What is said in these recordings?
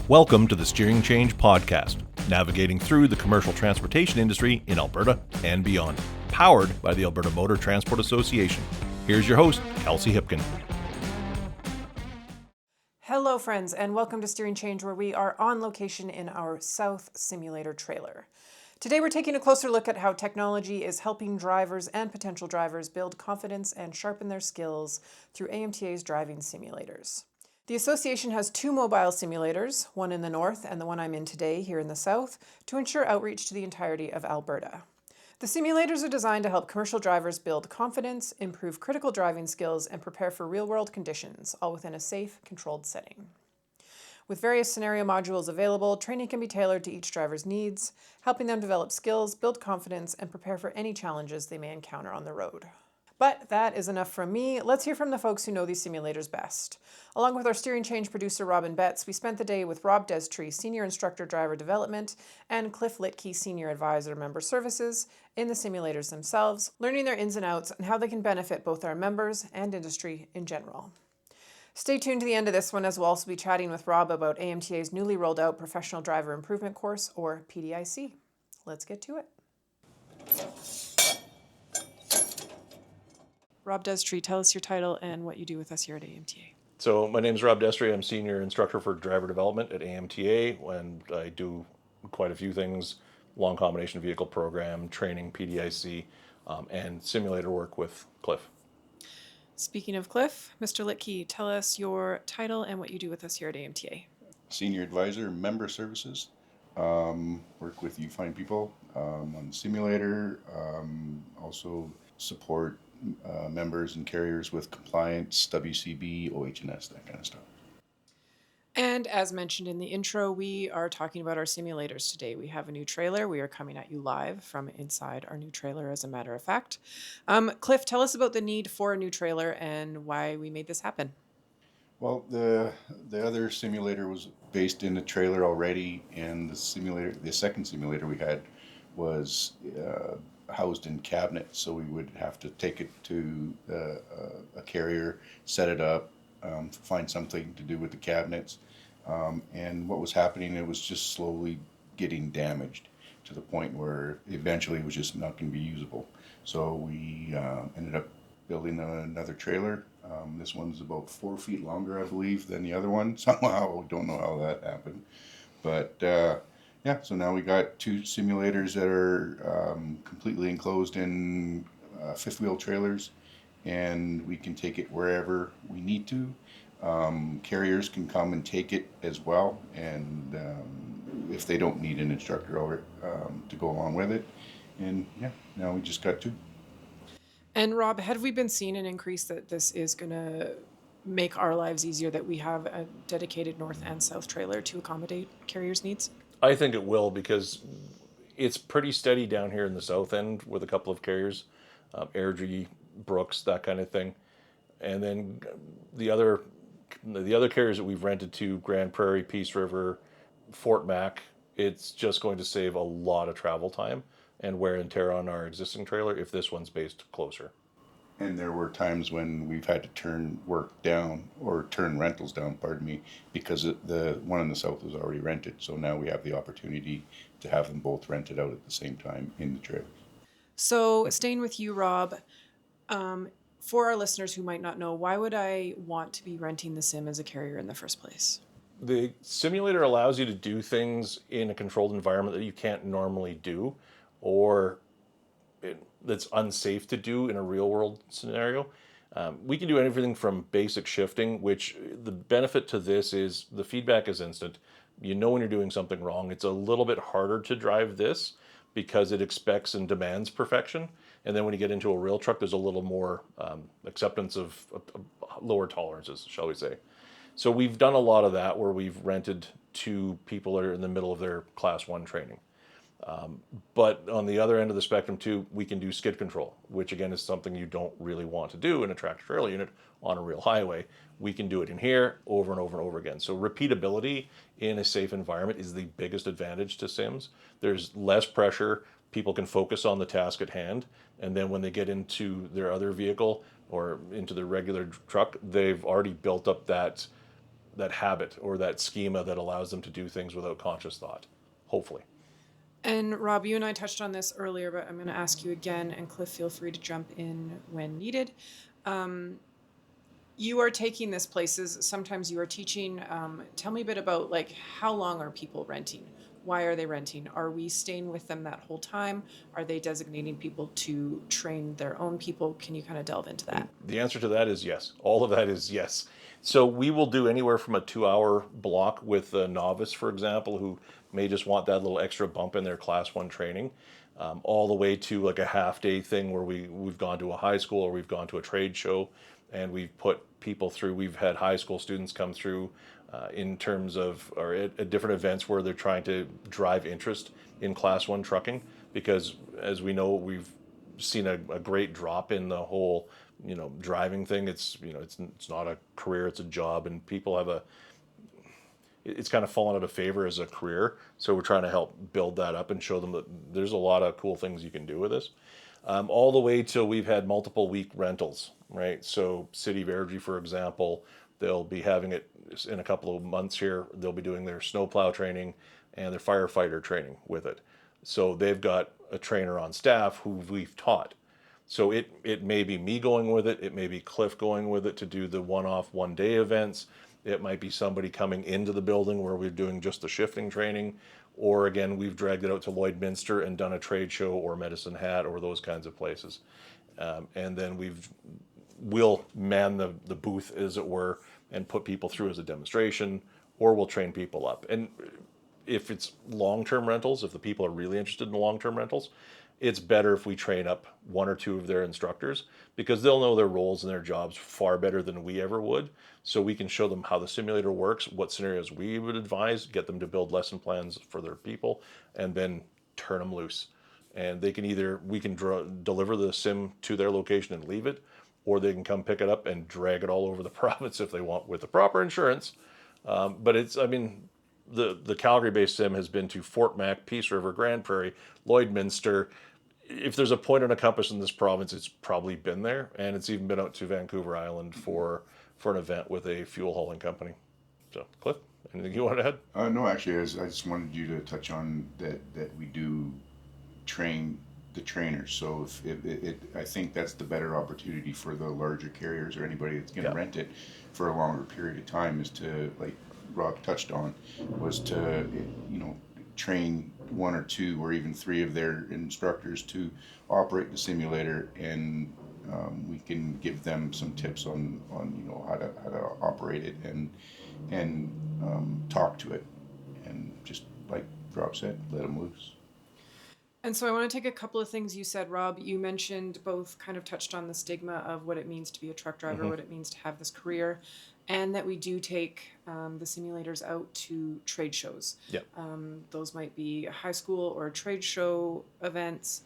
Welcome to the Steering Change Podcast, navigating through the commercial transportation industry in Alberta and beyond, powered by the Alberta Motor Transport Association. Here's your host, Kelsey Hipkin. Hello friends, and welcome to Steering Change, where we are on location in our South Simulator trailer. Today we're taking a closer look at how technology is helping drivers and potential drivers build confidence and sharpen their skills through AMTA's driving simulators. The association has two mobile simulators, one in the north and the one I'm in today here in the south, to ensure outreach to the entirety of Alberta. The simulators are designed to help commercial drivers build confidence, improve critical driving skills, and prepare for real-world conditions, all within a safe, controlled setting. With various scenario modules available, training can be tailored to each driver's needs, helping them develop skills, build confidence, and prepare for any challenges they may encounter on the road. But that is enough from me. Let's hear from the folks who know these simulators best. Along with our Steering Change producer, Robin Betts, we spent the day with Rob Destree, Senior Instructor Driver Development, and Cliff Litke, Senior Advisor Member Services, in the simulators themselves, learning their ins and outs and how they can benefit both our members and industry in general. Stay tuned to the end of this one, as we'll also be chatting with Rob about AMTA's newly rolled out Professional Driver Improvement Course, or PDIC. Let's get to it. Rob Destree, tell us your title and what you do with us here at AMTA. So my name is Rob Destree. I'm Senior Instructor for Driver Development at AMTA, and I do quite a few things: long combination vehicle program, training, PDIC, and simulator work with Cliff. Speaking of Cliff, Mr. Litke, tell us your title and what you do with us here at AMTA. Senior Advisor, Member Services. Work with you fine people on the simulator. Also support members and carriers with compliance, WCB, OH&S, that kind of stuff. And as mentioned in the intro, we are talking about our simulators today. We have a new trailer. We are coming at you live from inside our new trailer, as a matter of fact. Cliff, tell us about the need for a new trailer and why we made this happen. Well, the other simulator was based in the trailer already, and the second simulator we had was housed in cabinets, so we would have to take it to a carrier, set it up, find something to do with the cabinets, and what was happening, it was just slowly getting damaged to the point where eventually it was just not going to be usable. So we ended up building another trailer. This one's about 4 feet longer, I believe, than the other one. Somehow, we don't know how that happened, but yeah, so now we got two simulators that are completely enclosed in fifth wheel trailers, and we can take it wherever we need to. Carriers can come and take it as well, and if they don't need an instructor to go along with it. And yeah, now we just got two. And Rob, have we been seeing an increase that this is going to make our lives easier, that we have a dedicated north and south trailer to accommodate carriers' needs? I think it will, because it's pretty steady down here in the south end with a couple of carriers, Airdrie, Brooks, that kind of thing. And then the other carriers that we've rented to, Grand Prairie, Peace River, Fort Mac, it's just going to save a lot of travel time and wear and tear on our existing trailer if this one's based closer. And there were times when we've had to turn work down, or turn rentals down, pardon me, because the one in the south was already rented. So now we have the opportunity to have them both rented out at the same time in the trailer. So staying with you, Rob, for our listeners who might not know, why would I want to be renting the sim as a carrier in the first place? The simulator allows you to do things in a controlled environment that you can't normally do, or that's unsafe to do in a real world scenario. We can do anything from basic shifting, which the benefit to this is the feedback is instant. You know when you're doing something wrong. It's a little bit harder to drive this because it expects and demands perfection. And then when you get into a real truck, there's a little more acceptance of lower tolerances, shall we say. So we've done a lot of that where we've rented to people that are in the middle of their class 1 training. But on the other end of the spectrum too, we can do skid control, which again is something you don't really want to do in a tractor trailer unit on a real highway. We can do it in here over and over and over again. So repeatability in a safe environment is the biggest advantage to sims. There's less pressure. People can focus on the task at hand. And then when they get into their other vehicle or into their regular truck, they've already built up that that habit or that schema that allows them to do things without conscious thought, hopefully. And Rob, you and I touched on this earlier, but I'm going to ask you again, and Cliff, feel free to jump in when needed. You are taking this places. Sometimes you are teaching. Tell me a bit about like how long are people renting? Why are they renting? Are we staying with them that whole time? Are they designating people to train their own people? Can you kind of delve into that? The answer to that is yes. All of that is yes. So we will do anywhere from a 2 hour block with a novice, for example, who may just want that little extra bump in their class 1 training, all the way to like a half day thing where we've gone to a high school or we've gone to a trade show and we've put people through. We've had high school students come through in terms of, or at different events where they're trying to drive interest in class 1 trucking, because as we know, we've seen a great drop in the whole, driving thing. It's, it's not a career, it's a job, and people have it's kind of fallen out of favor as a career. So we're trying to help build that up and show them that there's a lot of cool things you can do with this. All the way till we've had multiple week rentals, right? So City of Airdrie, for example, they'll be having it in a couple of months here. They'll be doing their snowplow training and their firefighter training with it. So they've got a trainer on staff who we've taught. So it may be me going with it. It may be Cliff going with it to do the one-off one-day events. It might be somebody coming into the building where we're doing just the shifting training. Or again, we've dragged it out to Lloydminster and done a trade show or Medicine Hat or those kinds of places. And then we'll man the booth, as it were, and put people through as a demonstration, or we'll train people up. And if it's long-term rentals, if the people are really interested in long-term rentals, it's better if we train up 1 or 2 of their instructors, because they'll know their roles and their jobs far better than we ever would. So we can show them how the simulator works, what scenarios we would advise, get them to build lesson plans for their people, and then turn them loose. And we can deliver the sim to their location and leave it, or they can come pick it up and drag it all over the province if they want, with the proper insurance. But the Calgary-based sim has been to Fort Mac, Peace River, Grand Prairie, Lloydminster. If there's a point on a compass in this province, it's probably been there, and it's even been out to Vancouver Island for an event with a fuel hauling company. So, Cliff, anything you want to add? No, actually, I just wanted you to touch on that we do train the trainers. So I think that's the better opportunity for the larger carriers or anybody that's going to rent it for a longer period of time, is to, like Rob touched on, was to train 1 or 2 or even 3 of their instructors to operate the simulator, and we can give them some tips on how to operate it and talk to it, and just like Rob said, let them loose. And so I want to take a couple of things you said, Rob. You mentioned, both kind of touched on the stigma of what it means to be a truck driver, what it means to have this career, and that we do take the simulators out to trade shows. Yep. Those might be high school or trade show events.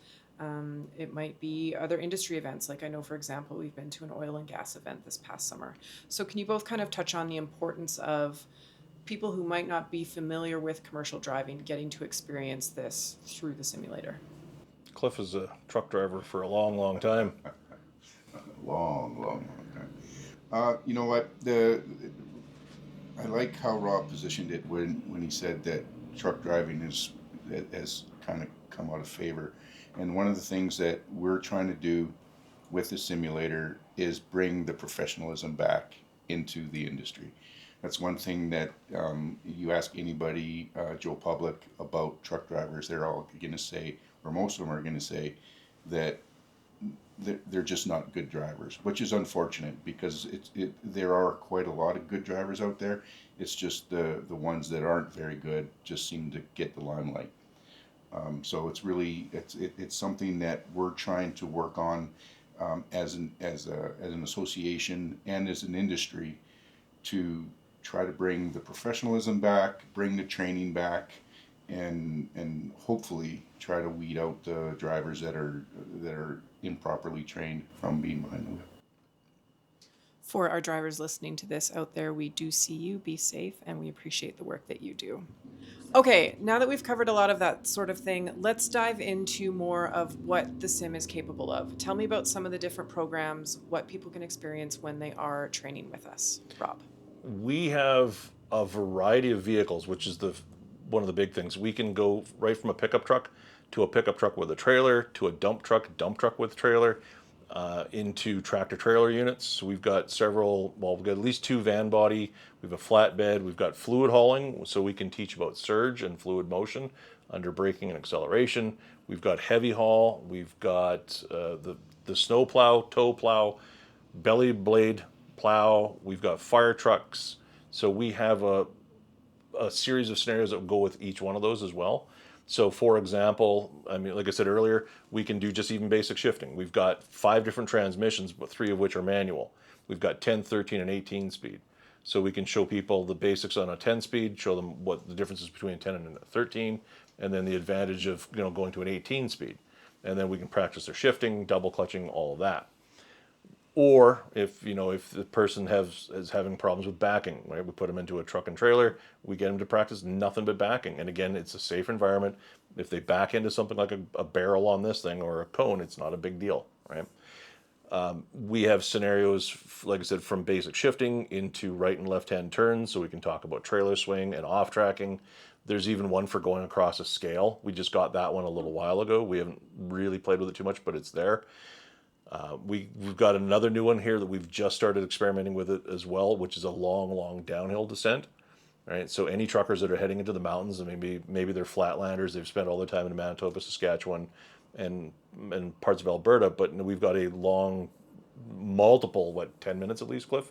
It might be other industry events. Like I know, for example, we've been to an oil and gas event this past summer. So can you both kind of touch on the importance of people who might not be familiar with commercial driving getting to experience this through the simulator? Cliff is a truck driver for a long, long time. Long time. You know what? I like how Rob positioned it when he said that truck driving has kind of come out of favor. And one of the things that we're trying to do with the simulator is bring the professionalism back into the industry. That's one thing that you ask anybody, Joe Public, about truck drivers, they're all going to say, or most of them are going to say, that they're just not good drivers, which is unfortunate, because there are quite a lot of good drivers out there. It's just the ones that aren't very good just seem to get the limelight. So it's really it's something that we're trying to work on as an association and as an industry, to try to bring the professionalism back, bring the training back, and hopefully try to weed out the drivers that are improperly trained from being behind the wheel. For our drivers listening to this out there, we do see you, be safe, and we appreciate the work that you do. Okay, now that we've covered a lot of that sort of thing, let's dive into more of what the sim is capable of. Tell me about some of the different programs, what people can experience when they are training with us. Rob. we have a variety of vehicles, which is the one of the big things. We can go right from a pickup truck to a pickup truck with a trailer to a dump truck with trailer, into tractor trailer units. So we've got several. Well, we've got at least two van body. We have a flatbed. We've got fluid hauling, so we can teach about surge and fluid motion under braking and acceleration. We've got heavy haul. We've got the snow plow, tow plow, belly blade plow. We've got fire trucks. So we have a series of scenarios that will go with each one of those as well. So, for example, I mean, like I said earlier, we can do just even basic shifting. We've got 5 different transmissions, but 3 of which are manual. We've got 10, 13, and 18 speed. So we can show people the basics on a 10 speed, show them what the difference is between a 10 and a 13, and then the advantage of going to an 18 speed. And then we can practice their shifting, double clutching, all of that. Or if the person is having problems with backing, right? We put them into a truck and trailer. We get them to practice nothing but backing. And again, it's a safe environment. If they back into something like a barrel on this thing or a cone, it's not a big deal, right? We have scenarios, like I said, from basic shifting into right and left hand turns. So we can talk about trailer swing and off tracking. There's even one for going across a scale. We just got that one a little while ago. We haven't really played with it too much, but it's there. We've got another new one here that we've just started experimenting with it as well, which is a long downhill descent. Right, so any truckers that are heading into the mountains, and maybe they're flatlanders, they've spent all their time in Manitoba, Saskatchewan, and parts of Alberta, but we've got a long, multiple 10 minutes at least, Cliff,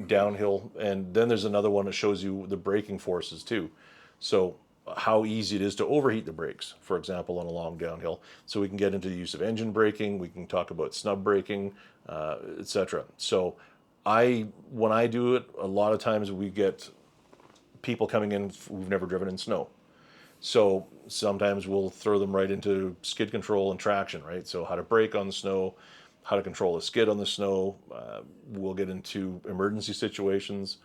downhill, and then there's another one that shows you the braking forces too. So how easy it is to overheat the brakes, for example, on a long downhill. So we can get into the use of engine braking. We can talk about snub braking, etc. So when I do it, a lot of times we get people coming in who've never driven in snow. So sometimes we'll throw them right into skid control and traction, right? So how to brake on the snow, how to control a skid on the snow. We'll get into emergency situations.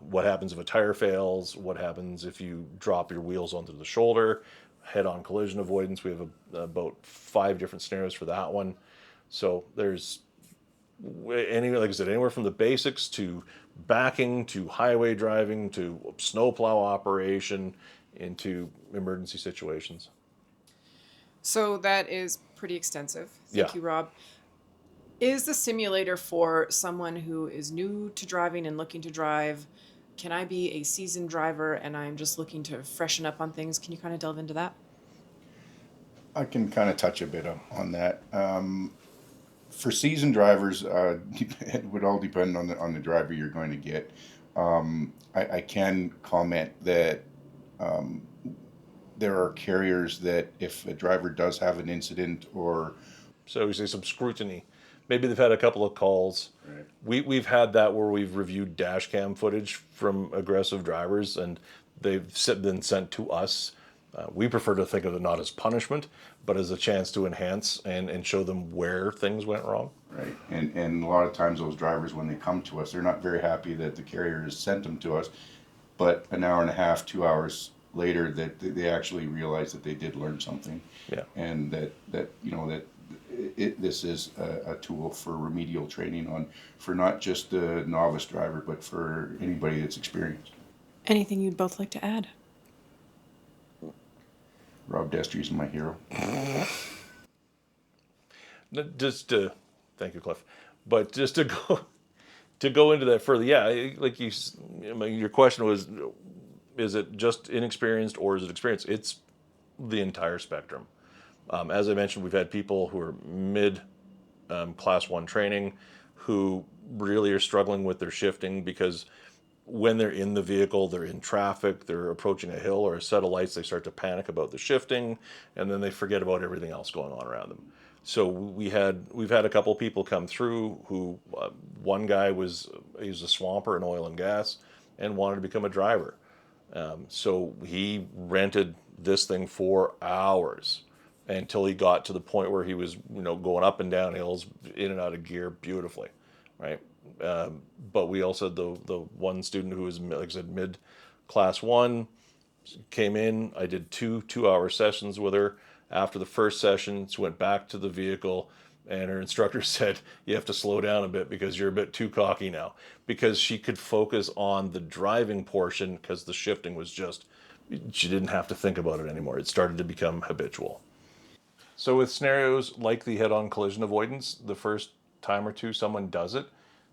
What happens if a tire fails? What happens if you drop your wheels onto the shoulder? Head-on collision avoidance. We have about 5 different scenarios for that one. So there's like I said, anywhere from the basics to backing to highway driving to snowplow operation into emergency situations. So that is pretty extensive. Yeah. Thank you, Rob. Is the simulator for someone who is new to driving and looking to drive? Can I be a seasoned driver and I'm just looking to freshen up on things? Can you kind of delve into that? I can kind of touch a bit on that. For seasoned drivers, it would all depend on the driver you're going to get. I can comment that there are carriers that if a driver does have an incident or... So we say some scrutiny. Maybe they've had a couple of calls. Right. We've had that where we've reviewed dash cam footage from aggressive drivers and they've been sent to us. We prefer to think of it not as punishment, but as a chance to enhance and show them where things went wrong. Right. And a lot of times those drivers, when they come to us, they're not very happy that the carrier has sent them to us, but an hour and a half, 2 hours later, that they actually realize that they did learn something. Yeah. And that this is a tool for remedial training for not just the novice driver, but for anybody that's experienced. Anything you'd both like to add? Rob Destree is my hero. Thank you, Cliff. But just to go into that further, yeah, like your question was, is it just inexperienced or is it experienced? It's the entire spectrum. As I mentioned, we've had people who are mid class 1 training who really are struggling with their shifting because when they're in the vehicle, they're in traffic, they're approaching a hill or a set of lights, they start to panic about the shifting, and then they forget about everything else going on around them. So we've had a couple of people come through who, one guy he was a swamper in oil and gas and wanted to become a driver. So he rented this thing for hours until he got to the point where he was, going up and down hills, in and out of gear beautifully, right? But we also had the one student who was, like I said, mid class 1, came in. I did 2 2-hour sessions with her. After the first session, she went back to the vehicle And her instructor said, you have to slow down a bit because you're a bit too cocky now. Because she could focus on the driving portion because the shifting was just, she didn't have to think about it anymore. It started to become habitual. So with scenarios like the head-on collision avoidance, the first time or two someone does it,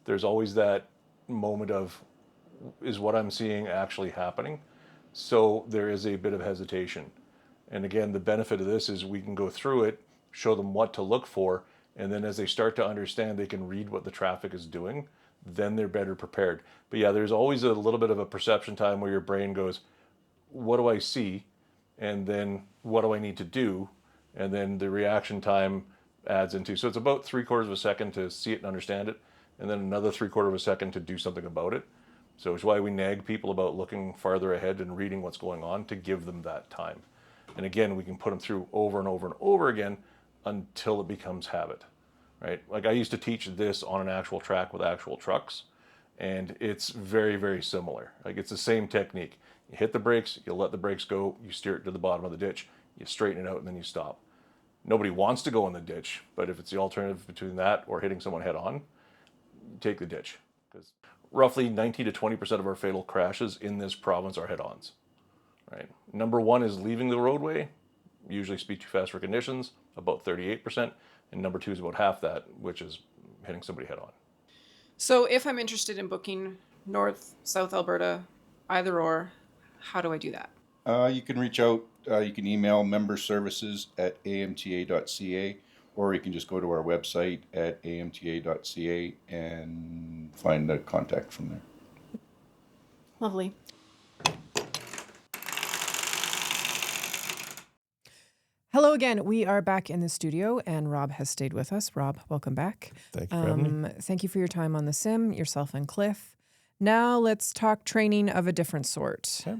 there's always that moment of, is what I'm seeing actually happening? So there is a bit of hesitation. And again, the benefit of this is we can go through it, show them what to look for, and then as they start to understand, they can read what the traffic is doing, then they're better prepared. But yeah, there's always a little bit of a perception time where your brain goes, what do I see? And then what do I need to do? And then the reaction time adds into. So it's about 3/4 of a second to see it and understand it, and then another 3/4 of a second to do something about it. So it's why we nag people about looking farther ahead and reading what's going on to give them that time. And again, we can put them through over and over and over again until it becomes habit, right? Like I used to teach this on an actual track with actual trucks, and it's very, very similar. Like it's the same technique. You hit the brakes, you let the brakes go, you steer it to the bottom of the ditch, you straighten it out, and then you stop. Nobody wants to go in the ditch, but if it's the alternative between that or hitting someone head on, take the ditch. Because roughly 19 to 20% of our fatal crashes in this province are head-ons. Right. Number one is leaving the roadway, usually speed too fast for conditions, about 38%, and number two is about half that, which is hitting somebody head on. So if I'm interested in booking North, South Alberta, either or, how do I do that? You can reach out. You can email memberservices@amta.ca, or you can just go to our website at amta.ca and find the contact from there. Lovely. Hello again. We are back in the studio, and Rob has stayed with us. Rob, welcome back. Thank you for having me. Thank you for your time on the sim, yourself and Cliff. Now let's talk training of a different sort, Okay.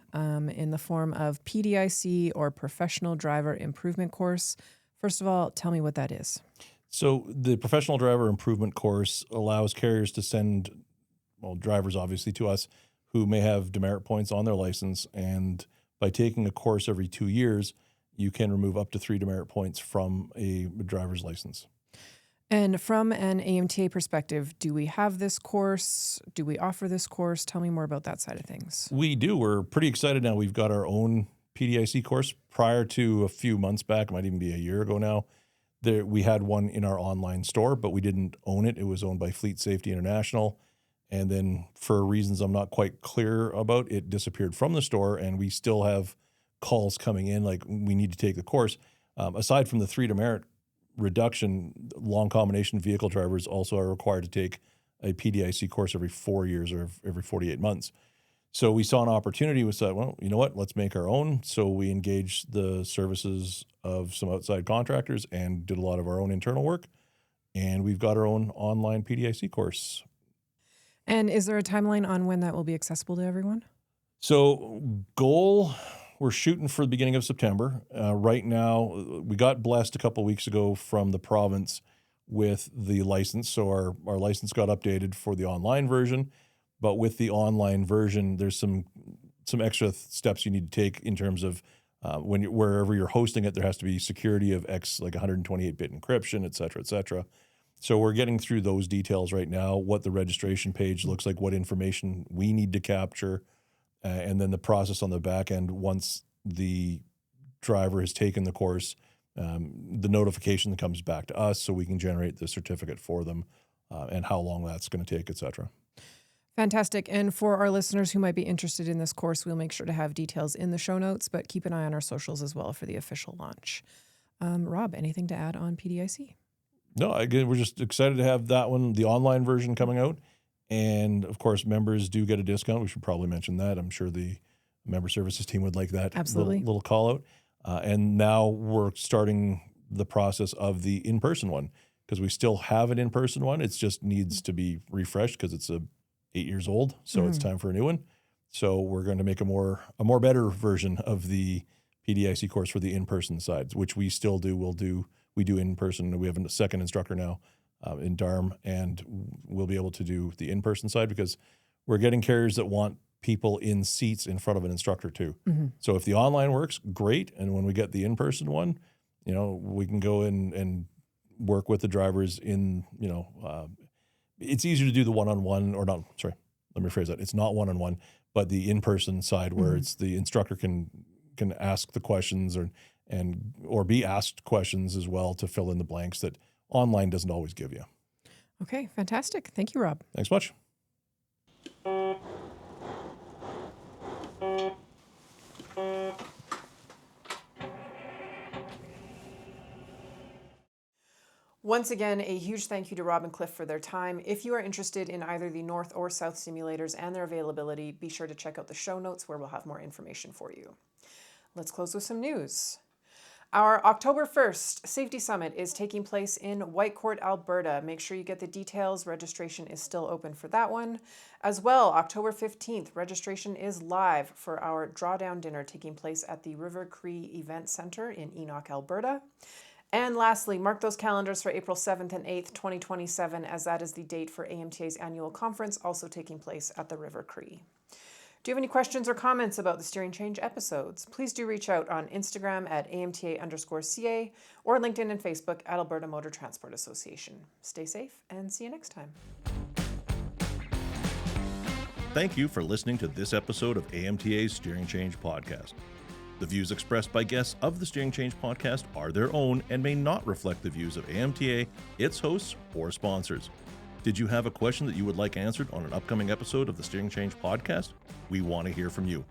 in the form of PDIC or Professional Driver Improvement Course. First of all, tell me what that is. So the Professional Driver Improvement Course allows carriers to send, well, drivers obviously to us who may have demerit points on their license. And by taking a course every 2 years, you can remove up to 3 demerit points from a driver's license. And from an AMTA perspective, do we have this course? Do we offer this course? Tell me more about that side of things. We do. We're pretty excited now. We've got our own PDIC course. Prior to a few months back, it might even be a year ago now, we had one in our online store, but we didn't own it. It was owned by Fleet Safety International. And then for reasons I'm not quite clear about, it disappeared from the store, and we still have calls coming in like we need to take the course. Aside from the 3 demerit reduction, long combination vehicle drivers also are required to take a PDIC course every 4 years or every 48 months. So we saw an opportunity. We said, well, you know what, let's make our own. So we engaged the services of some outside contractors and did a lot of our own internal work. And we've got our own online PDIC course. And is there a timeline on when that will be accessible to everyone? So goal, we're shooting for the beginning of September. Right now, we got blessed a couple of weeks ago from the province with the license. So our license got updated for the online version. But with the online version, there's some extra steps you need to take in terms of wherever you're hosting it, there has to be security of like 128-bit encryption, et cetera, et cetera. So we're getting through those details right now, what the registration page looks like, what information we need to capture, and then the process on the back end once the driver has taken the course, the notification comes back to us so we can generate the certificate for them and how long that's going to take, et cetera. Fantastic. And for our listeners who might be interested in this course, we'll make sure to have details in the show notes, but keep an eye on our socials as well for the official launch. Rob, anything to add on PDIC? No, again, we're just excited to have that one, the online version coming out. And of course, members do get a discount. We should probably mention that. I'm sure the member services team would like that. Absolutely. Little call out. And now we're starting the process of the in-person one because we still have an in-person one. It just needs to be refreshed because it's 8 years old. So It's time for a new one. So we're going to make a more better version of the PDIC course for the in-person sides, which we still do. We do in person. We have a second instructor now in Darm, and we'll be able to do the in-person side because we're getting carriers that want people in seats in front of an instructor too. Mm-hmm. So if the online works, great. And when we get the in-person one, we can go in and work with the drivers in, it's easier to do the one-on-one, or not, sorry, let me rephrase that. It's not one-on-one, but the in-person side where it's the instructor can ask the questions or be asked questions as well to fill in the blanks that online doesn't always give you. Okay, fantastic. Thank you, Rob. Thanks much. Once again, a huge thank you to Rob and Cliff for their time. If you are interested in either the North or South simulators and their availability, be sure to check out the show notes where we'll have more information for you. Let's close with some news. Our October 1st Safety Summit is taking place in Whitecourt, Alberta. Make sure you get the details. Registration is still open for that one. As well, October 15th, registration is live for our Drawdown Dinner taking place at the River Cree Event Centre in Enoch, Alberta. And lastly, mark those calendars for April 7th and 8th, 2027, as that is the date for AMTA's annual conference, also taking place at the River Cree. Do you have any questions or comments about the Steering Change episodes? Please do reach out on Instagram at AMTA_CA or LinkedIn and Facebook at Alberta Motor Transport Association. Stay safe and see you next time. Thank you for listening to this episode of AMTA's Steering Change podcast. The views expressed by guests of the Steering Change podcast are their own and may not reflect the views of AMTA, its hosts, or sponsors. Did you have a question that you would like answered on an upcoming episode of the Steering Change podcast? We want to hear from you.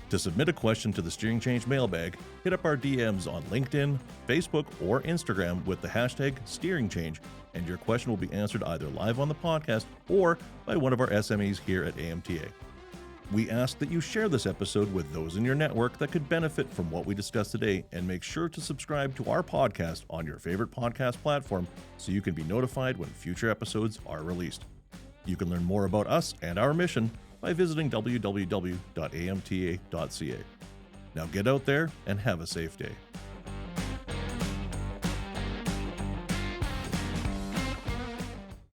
To submit a question to the Steering Change mailbag, hit up our DMs on LinkedIn, Facebook, or Instagram with the hashtag Steering Change, and your question will be answered either live on the podcast or by one of our SMEs here at AMTA. We ask that you share this episode with those in your network that could benefit from what we discussed today, and make sure to subscribe to our podcast on your favorite podcast platform so you can be notified when future episodes are released. You can learn more about us and our mission by visiting www.amta.ca. Now get out there and have a safe day.